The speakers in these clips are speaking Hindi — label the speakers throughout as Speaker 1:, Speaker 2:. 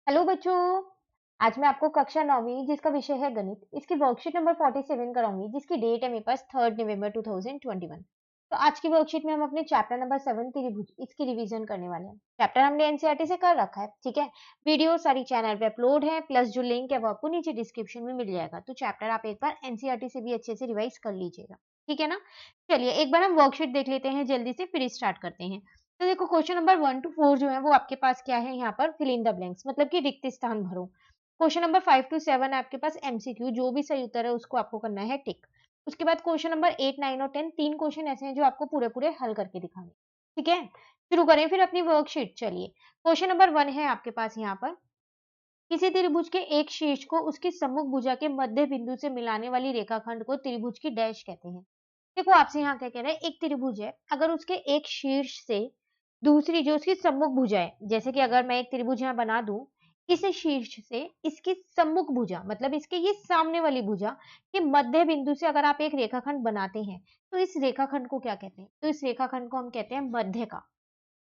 Speaker 1: हेलो बच्चों। आज मैं आपको कक्षा 9वीं जिसका विषय है गणित, इसकी वर्कशीट नंबर 47 कराऊंगी, जिसकी डेट है मेरे पास 3 नवंबर 2021। तो आज की वर्कशीट में हम अपने चैप्टर नंबर 7 त्रिभुज इसकी रिवीजन करने वाले हैं। चैप्टर हमने एनसीईआरटी से कर रखा है, ठीक है। वीडियो सारी चैनल पे अपलोड है, प्लस जो लिंक है वो आपको नीचे डिस्क्रिप्शन में मिल जाएगा। तो चैप्टर आप एक बार एनसीईआरटी से भी अच्छे से रिवाइज कर लीजिएगा, ठीक है ना। चलिए एक बार हम वर्कशीट देख लेते हैं जल्दी से, फिर स्टार्ट करते हैं। तो देखो क्वेश्चन नंबर 1 to 4 जो है वो आपके पास क्या है, यहाँ पर फिल इन द ब्लैंक्स, मतलब कि रिक्त स्थान भरो। क्वेश्चन नंबर 5 to 7 है आपके पास एमसीक्यू, जो भी सही उत्तर है उसको आपको करना है टिक। उसके बाद क्वेश्चन नंबर 8, 9 और 10 तीन क्वेश्चन ऐसे हैं जो आपको पूरे पूरे हल करके दिखाने, ठीक है। शुरू करें फिर अपनी वर्कशीट। चलिए क्वेश्चन नंबर 1 है आपके पास यहाँ पर, किसी त्रिभुज के एक शीर्ष को उसकी सम्मुख भुजा के मध्य बिंदु से मिलाने वाली रेखाखंड को त्रिभुज की डैश कहते हैं। देखो आपसे यहाँ क्या कह रहा है, एक त्रिभुज है, अगर उसके एक शीर्ष से दूसरी जो उसकी सम्मुख भुजा है, जैसे कि अगर मैं एक त्रिभुज यहाँ बना दूं, इस शीर्ष से इसकी सम्मुख भुजा मतलब इसके ये सामने वाली भुजा के मध्य बिंदु से अगर आप एक रेखाखंड बनाते हैं, तो इस रेखाखंड को क्या कहते हैं? तो इस रेखाखंड को हम कहते हैं मध्य का,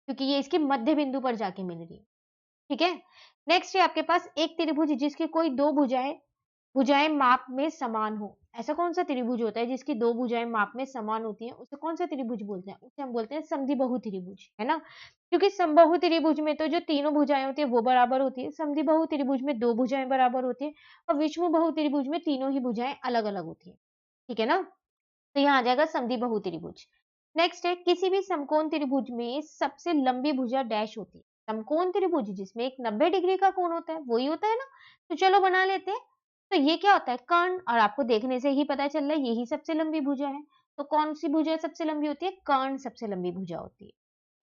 Speaker 1: क्योंकि ये इसके मध्य बिंदु पर जाके मिल रही है, ठीक है। नेक्स्ट है आपके पास एक त्रिभुज जिसकी कोई दो भुजाएं भुजाएं माप में समान हो। ऐसा कौन सा त्रिभुज होता है जिसकी दो भुजाएं माप में समान होती हैं? उसे कौन सा त्रिभुज बोलते हैं? उसे हम बोलते हैं समद्विबाहु त्रिभुज, है ना। क्योंकि समबाहु त्रिभुज में तो जो तीनों भुजाएं होती है वो बराबर होती है, समद्विबाहु त्रिभुज में दो भुजाएं बराबर होती है, और विषमबाहु त्रिभुज में तीनों ही भुजाएं अलग अलग होती है, ठीक है ना। तो यहाँ आ जाएगा समद्विबाहु त्रिभुज। नेक्स्ट है किसी भी समकोण त्रिभुज में सबसे लंबी भुजा डैश होती है। समकोण त्रिभुज जिसमें एक 90 डिग्री का कोण होता है वही होता है ना। तो चलो बना लेते हैं। तो ये क्या होता है? कर्ण, और आपको देखने से ही पता चल रहा है यही सबसे लंबी भुजा है। तो कौन सी भुजा सबसे लंबी होती है? कर्ण सबसे लंबी भुजा होती है,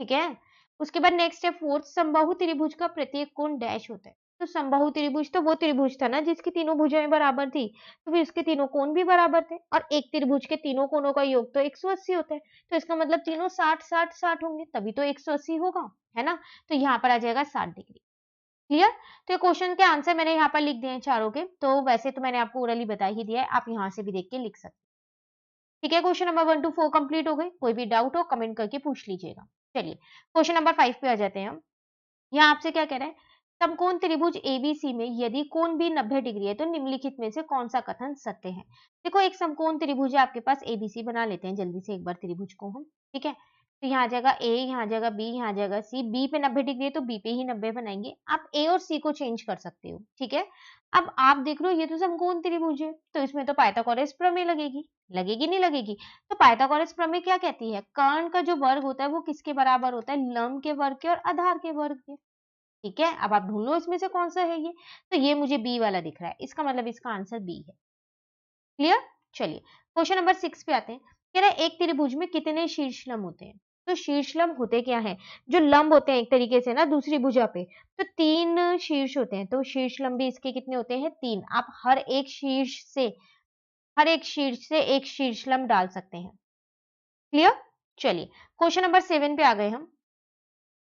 Speaker 1: ठीक है। उसके बाद नेक्स्ट है फोर्थ, समबाहु त्रिभुज का प्रत्येक कोण डैश होता है। तो समबाहु त्रिभुज तो वो त्रिभुज था ना जिसकी तीनों भुजाएं बराबर थी, तो फिर इसके तीनों कोण भी बराबर थे, और एक त्रिभुज के तीनों कोणों का योग तो 180 होता है। तो इसका मतलब तीनों 60 60 60 होंगे, तभी तो 180 होगा, है ना। तो यहाँ पर आ जाएगा 60 डिग्री। क्लियर? तो ये क्वेश्चन के आंसर मैंने यहाँ पर लिख दिए हैं चारों के। तो वैसे तो मैंने आपको ओरली बता ही दिया है, आप यहाँ से भी देख के लिख सकते हैं, ठीक है। क्वेश्चन नंबर 1 to 4 कंप्लीट हो गए। कोई भी डाउट हो कमेंट करके पूछ लीजिएगा। चलिए क्वेश्चन नंबर 5 पे आ जाते हैं हम। यहाँ आपसे क्या कह रहा है, समकोण त्रिभुज एबीसी में यदि कोण भी 90 डिग्री है तो निम्नलिखित में से कौन सा कथन सत्य है? देखो एक समकोण त्रिभुज है आपके पास एबीसी, बना लेते हैं जल्दी से एक बार त्रिभुज को हम, ठीक है। तो यहाँ आ जाएगा ए, यहाँ आ जाएगा बी, यहाँ आ जाएगा सी। बी पे 90 डिग्री है तो बी पे ही 90 बनाएंगे। आप ए और सी को चेंज कर सकते हो, ठीक है। अब आप देख रहे हो ये तो समकोण त्रिभुज है, तो इसमें तो पाइथागोरस प्रमेय लगेगी, लगेगी नहीं लगेगी? तो पाइथागोरस प्रमेय क्या कहती है? कर्ण का जो वर्ग होता है वो किसके बराबर होता है? लंब के वर्ग के और आधार के वर्ग के, ठीक है। अब आप ढूंढ लो इसमें से कौन सा है ये। तो ये मुझे बी वाला दिख रहा है, इसका मतलब इसका आंसर बी है। क्लियर? चलिए क्वेश्चन नंबर 6 पे आते हैं। कह रहा है एक त्रिभुज में कितने शीर्षलंब होते हैं? तो शीर्षलंब होते क्या है? जो लंब होते हैं एक तरीके से ना दूसरी भुजा पे, तो तीन शीर्ष होते हैं। तो शीर्षलंब भी इसके कितने होते हैं? तीन। आप हर एक शीर्ष से एक शीर्षलंब डाल सकते हैं। क्लियर? चलिए क्वेश्चन नंबर 7 पे आ गए हम।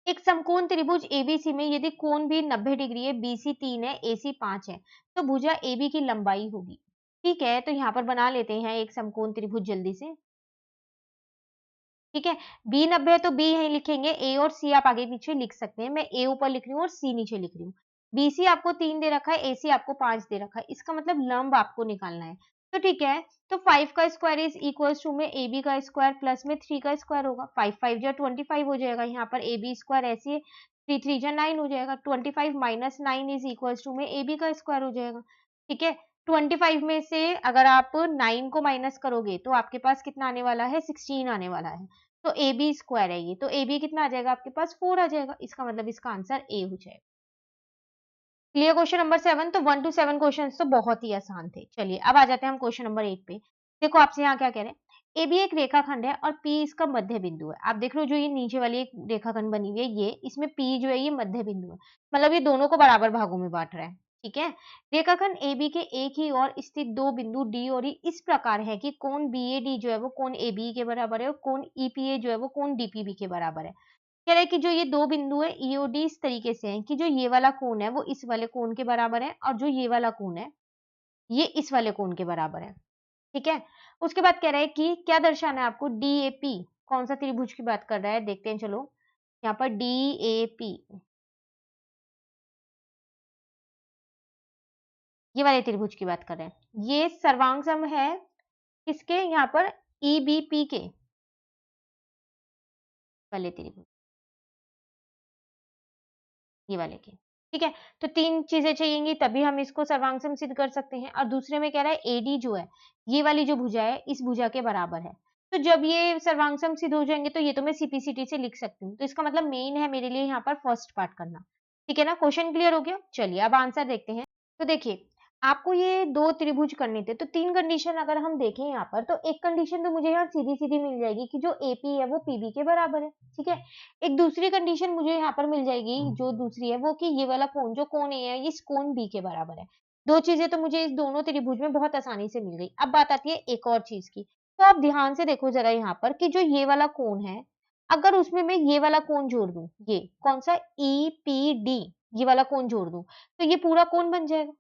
Speaker 1: एक समकोण त्रिभुज एबीसी में यदि कोण भी 90 डिग्री है, बीसी 3 है, एसी 5 है, तो भुजा एबी की लंबाई होगी। ठीक है, तो यहाँ पर बना लेते हैं एक समकोण त्रिभुज जल्दी से। ठीक है, बी 90 है तो बी यहीं लिखेंगे, ए और सी आप आगे पीछे लिख सकते हैं। मैं ए ऊपर लिख रही हूँ और सी नीचे लिख रही हूँ। बीसी आपको 3 दे रखा है, एसी आपको 5 दे रखा है, इसका मतलब लंब आपको निकालना है। तो ठीक है, तो 5 का स्क्वायर इज इक्वल्स टू में एबी का स्क्वायर प्लस में 3 का स्क्वायर होगा। 5 5 जा 25 हो जाएगा, यहाँ पर एबी स्क्वायर ऐसे है, 3 3 जा 9 हो जाएगा। 25 माइनस 9 इज इक्वल्स टू में एबी का स्क्वायर हो जाएगा। ठीक है, 25 में से अगर आप 9 को माइनस करोगे तो आपके पास कितना आने वाला है? 16 आने वाला है। तो ए बी स्क्वायर है ये, तो ए बी कितना आ जाएगा आपके पास? 4 आ जाएगा। इसका मतलब इसका आंसर ए हो जाएगा। क्लियर? क्वेश्चन नंबर 7, तो 1 to 7 क्वेश्चंस तो बहुत ही आसान थे। चलिए अब आ जाते हैं हम क्वेश्चन नंबर 8 पे। देखो आपसे यहाँ क्या कह रहे हैं, ए बी एक रेखाखंड है और पी इसका मध्य बिंदु है। आप देख रहे हो जो ये नीचे वाली एक रेखाखंड बनी हुई है, ये इसमें पी जो है ये मध्य बिंदु है, मतलब ये दोनों को बराबर भागों में बांट रहा है। ठीक है, रेखाखंड ए बी के एक ही ओर स्थित दो बिंदु डी और ई इस प्रकार है कि कोण बी ए डी जो है वो कोण ए बी के बराबर है, और कोण ई पी ए जो है वो कोण डी पी बी के बराबर है। कह रहा है कि जो ये दो बिंदु है ईओडी इस तरीके से हैं कि जो ये वाला कोण है वो इस वाले कोण के बराबर है, और जो ये वाला कोण है ये इस वाले कोण के बराबर है। ठीक है, उसके बाद कह रहा है कि क्या दर्शाना है आपको? डीएपी कौन सा त्रिभुज की बात कर रहा है, देखते हैं। चलो यहाँ पर डीएपी ये वाले त्रिभुज की बात कर रहे हैं। ये सर्वांग सम है किसके, यहाँ पर ईबीपी के वाले त्रिभुज, ये वाले के। ठीक है, तो 3 चीज़ें चाहिएंगी तभी हम इसको सर्वांग सम सिद्ध कर सकते हैं। और दूसरे में कह रहा है एडी जो है, ये वाली जो भुजा है, इस भुजा के बराबर है। तो जब ये सर्वांग सम सिद्ध हो जाएँगे तो ये तो मैं सीपीसीटी से लिख सकती हूँ। तो इसका मतलब मेन है मेरे लिए यहाँ पर फर्स्ट पार्ट करना। ठीक है ना? क्वेश्चन क्लियर हो गया? चलिए अब आंसर देखते हैं। तो देखिए, आपको ये 2 त्रिभुज करने थे, तो 3 कंडीशन अगर हम देखें यहाँ पर, तो एक कंडीशन तो मुझे यहाँ सीधी-सीधी मिल जाएगी कि जो एपी है वो पीबी के बराबर है। ठीक है? एक दूसरी कंडीशन मुझे यहाँ पर मिल जाएगी, जो दूसरी है वो कि ये वाला कोण जो कोण ए है, ये इस कोण बी के बराबर है। 2 चीज़ें तो मुझे इस दोनों त्रिभुज में बहुत आसानी से मिल गई। अब बात आती है एक और चीज़ की। तो आप ध्यान से देखो ज़रा यहाँ पर कि जो ये वाला कोण है, अगर उसमें मैं ये वाला कोण जोड़ दूँ, ये कौन-सा ईपीडी, ये वाला कोण जोड़ दूँ, तो ये पूरा कोण बन जाएगा।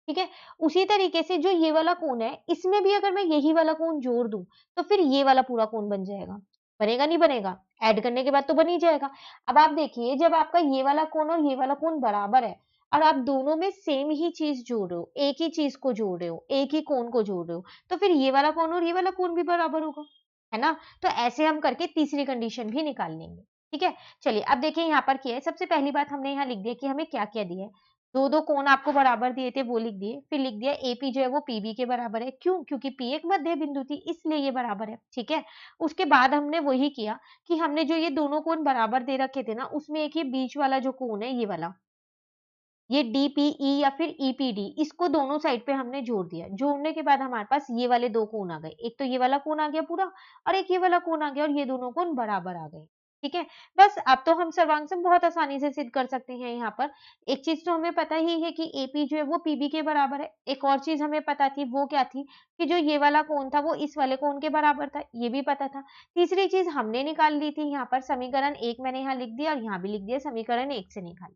Speaker 1: ठीक है? उसी तरीके से जो ये वाला कोण है, इसमें भी अगर मैं यही वाला कोण जोड़ दूँ, तो फिर ये वाला पूरा कोण बन जाएगा। बनेगा, नहीं बनेगा? ऐड करने के बाद तो बन ही जाएगा। अब आप देखिए, जब आपका ये वाला कोण और ये वाला कोण बराबर है और आप दोनों में सेम ही चीज़ जोड़ रहे हो, एक ही चीज़ को जोड़ रहे हो, एक ही कोण को जोड़ रहे हो, तो फिर ये वाला कोण और ये वाला कोण भी बराबर होगा। है ना? तो ऐसे हम करके तीसरी कंडीशन भी निकाल लेंगे। ठीक है? चलिए, अब देखिए यहाँ पर क्या है, सबसे पहली बात हमने यहाँ लिख दिया कि हमें क्या-क्या दिया है। 2-2 कोण आपको बराबर दिए थे वो लिख दिए, फिर लिख दिया एपी जो है वो पीबी के बराबर है। क्यों? क्योंकि पी एक मध्य बिंदु थी इसलिए ये बराबर है, ठीक है? उसके बाद हमने वही किया कि हमने जो ये दोनों कोण बराबर दे रखे थे ना, उसमें एक ये बीच वाला जो कोण है ये वाला, ये डीपीई या फिर ईपीडी, इसको दोनों साइड पे हमने जोड़ दिया। जोड़ने के बाद हमारे पास ये वाले 2 कोण आ गए। एक तो ये वाला कोण आ गया पूरा और एक ये वाला कोण आ गया और ये दोनों कोण बराबर आ गए। ठीक है? बस अब तो हम सर्वांग बहुत आसानी से सिद्ध कर सकते हैं यहाँ पर। एक चीज़ तो हमें पता ही है कि एपी जो है वो पीबी के बराबर है। एक और चीज़ हमें पता थी, वो क्या थी कि जो ये वाला कोण था वो इस वाले कोण के बराबर था, ये भी पता था। तीसरी चीज़ हमने निकाल ली थी यहाँ पर, समीकरण 1 मैंने यहाँ लिख दिया और यहाँ भी लिख दिया, समीकरण 1 से निकाल।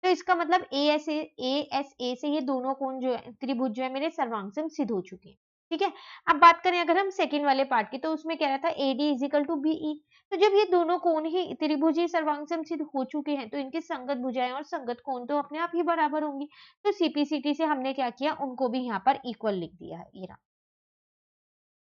Speaker 1: तो इसका मतलब एएसए से ये दोनों कोण जो है, त्रिभुज जो है मेरे सर्वांगसम सिद्ध हो चुके हैं। ठीक है? अब बात करें अगर हम सेकंड वाले पार्ट की, तो उसमें कह रहा था AD is equal to BE. तो जब ये दोनों कोण ही त्रिभुज ही सर्वांगसम सिद्ध हो चुके हैं, तो इनकी संगत भुजाएं और संगत कोण तो अपने आप ही बराबर होंगी। तो सीपीसीटी से हमने क्या किया, उनको भी यहाँ पर इक्वल लिख दिया है। ये रहा।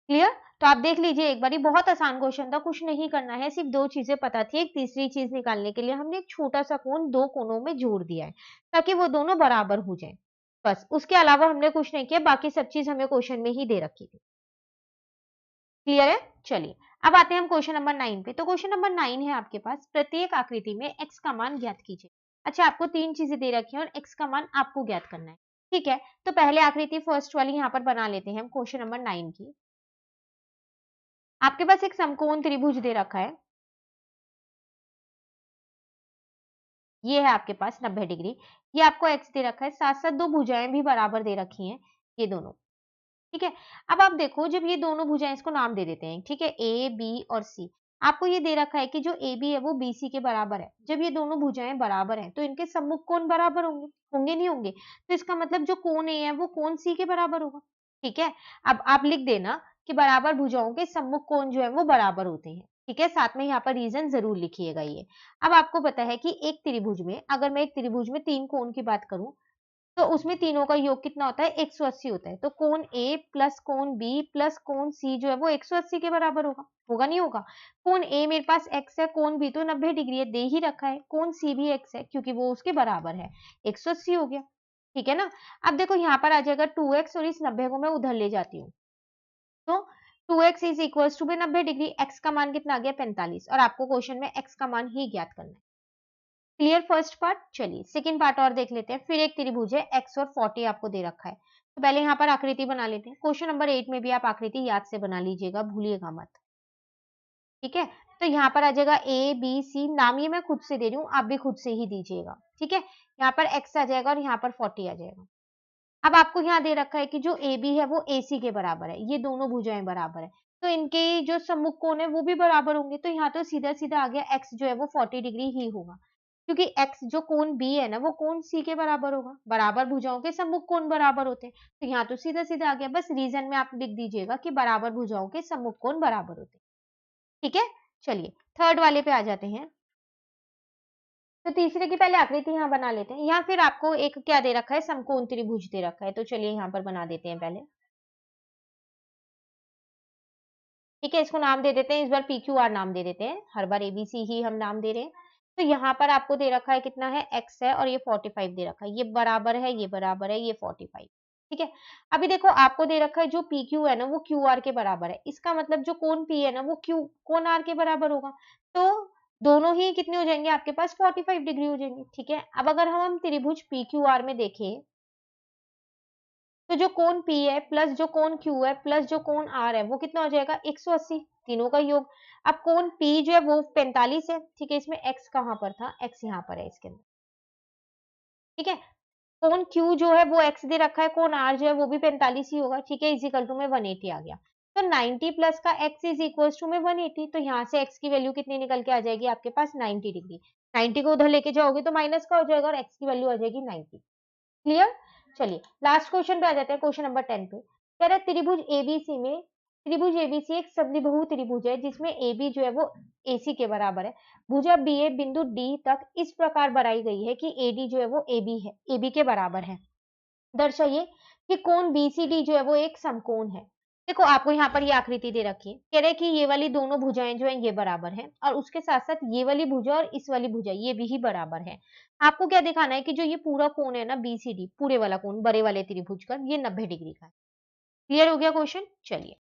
Speaker 1: क्लियर? तो आप देख लीजिए एक बारी, बहुत आसान क्वेश्चन था, कुछ नहीं करना है, सिर्फ 2 चीज़ें पता थी। एक तीसरी चीज़ निकालने के लिए हमने एक छोटा-सा कोण 2 कोनों में जोड़ दिया है, ताकि वो दोनों बराबर हो जाएँ। बस, उसके अलावा हमने कुछ नहीं किया, बाकी सब चीज़ हमें क्वेश्चन में ही दे रखी थी। क्लियर है? चलिए, अब आते हैं हम क्वेश्चन नंबर 9 पे। तो क्वेश्चन नंबर 9 है आपके पास, प्रत्येक आकृति में x का मान ज्ञात कीजिए। अच्छा, आपको 3 चीज़ें दे रखी हैं और x का मान आपको ज्ञात करना है। ठीक है? तो पहले आकृति फर्स्ट वाली यहाँ पर बना लेते हैं हम, क्वेश्चन नंबर 9 की। आपके पास एक समकोण त्रिभुज दे रखा है। ये है आपके पास 90 डिग्री। ये आपको एक्स दे रखा है, साथ-साथ 2 भुजाएँ भी बराबर दे रखी हैं, ये दोनों। ठीक है? अब आप देखो, जब ये दोनों भुजाएँ, इसको नाम दे देते हैं, ठीक है? ए, बी और सी। आपको ये दे रखा है कि जो एबी है वो बीसी के बराबर है। जब ये दोनों भुजाएँ बराबर हैं, तो इनके सम्मुख कोण बराबर होंगे, होंगे नहीं होंगे? तो इसका मतलब जो कोण ए है वो कोण सी के बराबर होगा। ठीक है? अब आप लिख देना कि बराबर भुजाओं के सम्मुख कोण जो है वो बराबर होते हैं। ठीक है? साथ में यहाँ पर रीज़न ज़रूर लिखिएगा ये। अब आपको पता है कि एक त्रिभुज में, अगर मैं एक त्रिभुज में 3 कोण की बात करूँ, तो उसमें तीनों का योग कितना होता है? 180 होता है। तो कोण ए प्लस कोण बी प्लस कोण सी जो है वो 180 के बराबर होगा। होगा नहीं होगा? कोण ए मेरे पास x है, कोण बी तो 90 डिग्री है, दे ही रखा है। कोण सी भी x है क्योंकि वो उसके बराबर है। 180 हो गया। ठीक है ना? अब देखो यहाँ पर आ जाएगा 2x और इस 90 को मैं उधर ले जाती हूँ। तो 2x is equals to 90 degree, x का मान कितना आ गया? 45, और आपको क्वेश्चन में x का मान ही ज्ञात करना है। Clear first part? चलिए सेकंड पार्ट और देख लेते हैं। फिर एक त्रिभुज है, x और 40 आपको दे रखा है। तो पहले यहाँ पर आकृति बना लेते हैं। क्वेश्चन नंबर 8 में भी आप आकृति याद से बना लीजिएगा, भूलिएगा मत। ठीक है? तो यहाँ पर आ जाएगा ए, बी, सी, नाम ये मैं खुद से दे रही हूँ, आप भी खुद से ही दीजिएगा। ठीक है? यहाँ पर x आ जाएगा और यहाँ पर 40 आ जाएगा। अब आपको यहाँ दे रखा है कि जो AB है वो AC के बराबर है। ये दोनों भुजाएँ बराबर है। तो इनके जो सम्मुख कोण है वो भी बराबर होंगे। तो यहाँ तो सीधा-सीधा आ गया, x जो है वो 40 डिग्री ही होगा। क्योंकि x जो कोण B है ना, वो कोण C के बराबर होगा। बराबर भुजाओं के सम्मुख कोण बराबर होते हैं। तो यहाँ तो सीधा-सीधा आ गया। बस रीज़न में आप लिख दीजिएगा कि बराबर भुजाओं के सम्मुख कोण बराबर होते हैं। ठीक है? चलिए थर्ड वाले पे आ जाते हैं। तो तीसरे की पहले आकृति यहाँ बना लेते हैं, या फिर आपको एक क्या दे रखा है, समकोण त्रिभुज दे रखा है, तो चलिए यहाँ पर बना देते हैं पहले। ठीक है, इसको नाम दे देते हैं, इस बार PQR नाम दे देते हैं, हर बार ABC ही हम नाम दे रहे हैं। तो यहाँ पर आपको दे रखा है कितना है, x है और ये 45 दे रखा है, ये बराबर है, ये बराबर है, ये 45। ठीक है, अभी देखो आपको दे रखा है जो PQ है ना वो QR के बराबर है, इसका मतलब जो कोण P है ना वो Q कोण R के बराबर होगा, तो दोनों ही कितने हो जाएंगे आपके पास, 45 डिग्री हो जाएंगे। ठीक है, अब अगर हम त्रिभुज PQR में देखें, तो जो कोण P है प्लस जो कोण Q है प्लस जो कोण R है वो कितना हो जाएगा, 180, तीनों का योग। अब कोण P जो है वो 45 है। ठीक है, इसमें x कहाँ पर था, x यहाँ पर है इसके अंदर। ठीक है, कोण Q जो है वो x दे रखा है, कोण R जो है वो भी 45 ही होगा। ठीक है, इज इक्वल टू में 180 आ गया, तो 90 प्लस का x इज इक्वल टू में 180, तो यहाँ से x की वैल्यू कितनी निकल के आ जाएगी आपके पास, 90 डिग्री। 90 को उधर लेके जाओगे तो माइनस का हो जाएगा और x की वैल्यू आ जाएगी 90। क्लियर। चलिए लास्ट क्वेश्चन पे आ जाते हैं, क्वेश्चन नंबर 10 पे। कह रहा है त्रिभुज एबीसी में, त्रिभुज एबीसी एक समद्विबाहु त्रिभुज है जिसमें AB जो है वो AC के बराबर है। भुजा BA बिंदु D तक इस प्रकार बनाई गई है कि AD जो है वो AB के बराबर है। दर्शाइए कि कोण BCD जो है वो एक समकोण है। देखो आपको यहाँ पर ये आकृति दे रखी है, कह रहे हैं कि ये वाली दोनों भुजाएं जो है ये बराबर है और उसके साथ साथ ये वाली भुजा और इस वाली भुजा ये भी ही बराबर है। आपको क्या दिखाना है कि जो ये पूरा कोण है ना BCD, पूरे वाला कोण बड़े वाले त्रिभुज का, ये 90 डिग्री का है। क्लियर हो गया क्वेश्चन। चलिए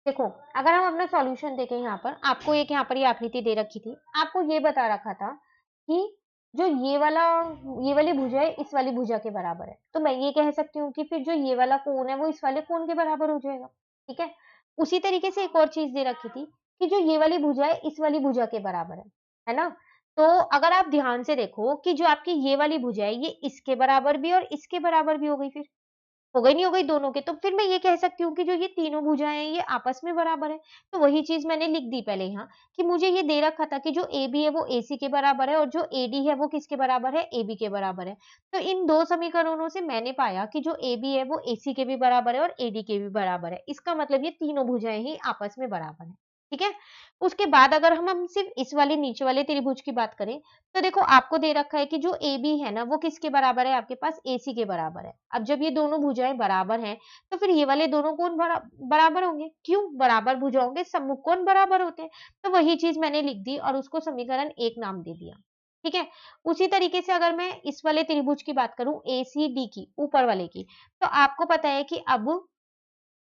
Speaker 1: देखो, अगर हम अपना सॉल्यूशन देखें, यहाँ पर आपको एक यहाँ पर ये आकृति दे रखी थी, आपको ये बता रखा था कि जो ये वाली भुजा है इस वाली भुजा के बराबर है, तो मैं ये कह सकती हूँ कि फिर जो ये वाला कोण है वो इस वाले कोण के बराबर हो जाएगा। ठीक है, उसी तरीके से एक और चीज दे रखी थी कि जो ये वाली भुजा है इस वाली भुजा के बराबर है ना। तो अगर आप ध्यान से देखो कि जो आपकी ये वाली भुजा है ये इसके बराबर भी और इसके बराबर भी हो गई, फिर हो गई नहीं हो गई दोनों के, तो फिर मैं ये कह सकती हूँ कि जो ये तीनों भुजाएं हैं ये आपस में बराबर है। तो वही चीज मैंने लिख दी पहले यहाँ कि मुझे ये दे रखा था कि जो AB है वो AC के बराबर है और जो AD है वो किसके बराबर है, AB के बराबर है। तो इन दो समीकरणों से मैंने पाया कि जो AB है वो AC के भी बराबर है और AD के भी बराबर है, इसका मतलब ये तीनों भुजाएं ही आपस में बराबर है। ठीक है, उसके बाद अगर हम सिर्फ इस वाले नीचे वाले त्रिभुज की बात करें, तो देखो आपको दे रखा है कि जो AB है ना वो किसके बराबर है, आपके पास AC के बराबर है। अब जब ये दोनों भुजाएं बराबर हैं, तो फिर ये वाले दोनों कोण बराबर होंगे। क्यों, बराबर भुजाओं के सम्मुख कोण बराबर होते हैं। तो वही चीज मैंने लिख दी और उसको समीकरण 1 नाम दे दिया। ठीक है, उसी तरीके से अगर मैं इस वाले त्रिभुज की बात करूं, ACD की, ऊपर वाले की, तो आपको पता है कि अब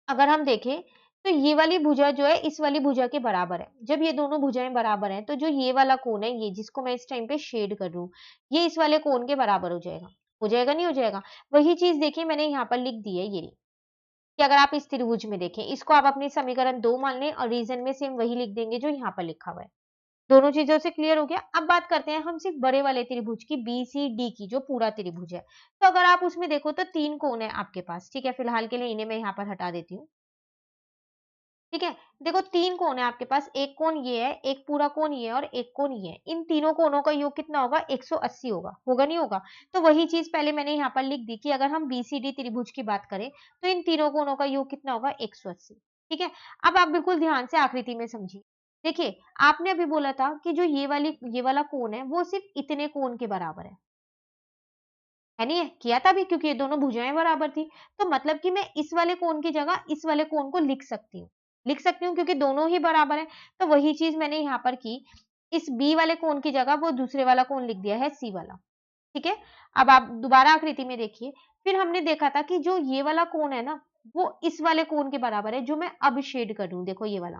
Speaker 1: अगर हम देखें तो ये वाली भुजा जो है इस वाली भुजा के बराबर है। जब ये दोनों भुजाएं बराबर हैं, तो जो ये वाला कोण है, ये जिसको मैं इस टाइम पे शेड कर रही हूँ, ये इस वाले कोण के बराबर हो जाएगा। हो जाएगा नहीं हो जाएगा। वही चीज देखिए मैंने यहाँ पर लिख दी है ये, कि अगर आप इस त्रिभुज में देखें, इसको आप अपनी समीकरण 2 मान लें और रीजन में सेम वही लिख देंगे जो यहाँ पर लिखा हुआ है। दोनों चीजों से क्लियर हो गया। अब बात करते हैं हम सिर्फ बड़े वाले त्रिभुज की, BCD की, जो पूरा त्रिभुज है। तो अगर आप उसमें देखो तो 3 कोण है आपके पास। ठीक है, फिलहाल के लिए इन्हें मैं यहाँ पर हटा देती हूँ। ठीक है, देखो 3 कोण है आपके पास, एक कोण ये है, एक पूरा कोण ये है और एक कोण ये है। इन तीनों कोणों का योग कितना होगा, 180 होगा नहीं होगा। तो वही चीज पहले मैंने यहाँ पर लिख दी कि अगर हम BCD त्रिभुज की बात करें तो इन तीनों कोणों का योग कितना होगा, 180। ठीक है, अब आप बिल्कुल ध्यान से आकृति में समझिए। देखिए, आपने अभी बोला था कि जो ये वाला कोण है वो सिर्फ इतने कोण के बराबर है नहीं है? किया था भी, क्योंकि ये दोनों भुजाएं बराबर थी। तो मतलब कि मैं इस वाले कोण की जगह इस वाले कोण को लिख सकती हूँ क्योंकि दोनों ही बराबर है। तो वही चीज मैंने यहाँ पर की, इस B वाले कोण की जगह वो दूसरे वाला कोण लिख दिया है, C वाला। ठीक है, अब आप दोबारा आकृति में देखिए, फिर हमने देखा था कि जो ये वाला कोण है ना वो इस वाले कोण के बराबर है, जो मैं अब शेड कर रही हूँ, देखो ये वाला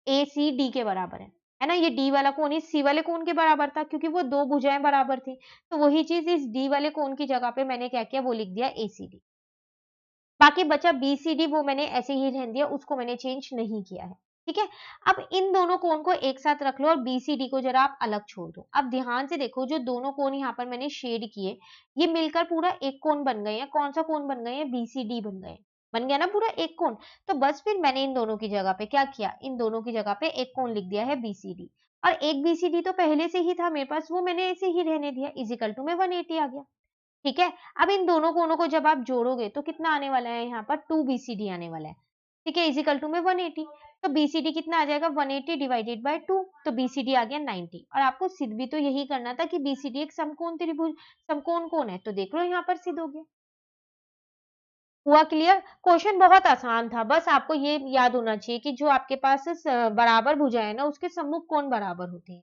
Speaker 1: ACD के बराबर है ना। ये D वाला कोण इस C वाले कोण के बराबर था क्योंकि वो दो भुजाएं बराबर थी। तो वही चीज इस D वाले कोण की जगह पे मैंने क्या किया, वो लिख दिया ACD। बाकी बचा BCD, वो मैंने ऐसे ही रहने दिया, उसको मैंने चेंज नहीं किया है। ठीक है, अब इन दोनों कोण को एक साथ रख लो और BCD को जरा आप अलग छोड़ दो। अब ध्यान से देखो, जो दोनों कोण यहाँ पर मैंने शेड किए, ये मिलकर पूरा एक कोण बन गए हैं। कौन सा कोण बन गए हैं, BCD बन गए। बन गया ना पूरा एक कोण। तो बस फिर मैंने इन दोनों की जगह पे क्या किया, इन दोनों की जगह पे एक कोण लिख दिया है BCD, और एक BCD तो पहले से ही था मेरे पास, वो मैंने ऐसे ही रहने दिया, इजिकल टू में 180 आ गया। ठीक है, अब इन दोनों कोणों को जब आप जोड़ोगे तो कितना आने वाला है, यहाँ पर 2 BCD आने वाला है। ठीक है, इजिकल टू में 180। तो BCD कितना आ जाएगा 180 डिवाइडेड बाय 2, तो BCD आ गया 90। और आपको सिद्ध भी तो यही करना था कि BCD एक समकोण त्रिभुज, समकोण कौन है, तो देख लो यहाँ पर सिद्ध हो गया। हुआ क्लियर? क्वेश्चन बहुत आसान था, बस आपको ये याद होना चाहिए कि जो आपके पास बराबर भुजा है ना, उसके सम्मुख कोण बराबर होते हैं।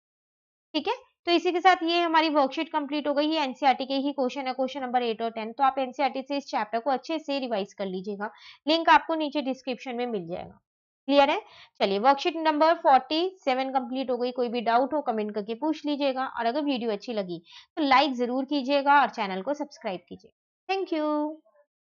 Speaker 1: ठीक है? तो इसी के साथ ये हमारी वर्कशीट कंप्लीट हो गई। ये एनसीईआरटी के ही क्वेश्चन है, क्वेश्चन नंबर 8 और 10। तो आप एनसीईआरटी से इस चैप्टर को अच्छे से रिवाइज कर लीजिएगा। लिंक आपको नीचे डिस्क्रिप्शन में मिल जाएगा। क्लियर है? चलिए वर्कशीट नंबर 47 कंप्लीट हो गई। कोई भी डाउट हो कमेंट करके पूछ लीजिएगा और अगर वीडियो अच्छी लगी तो लाइक ज़रूर कीजिएगा और चैनल को सब्सक्राइब कीजिए। Thank you.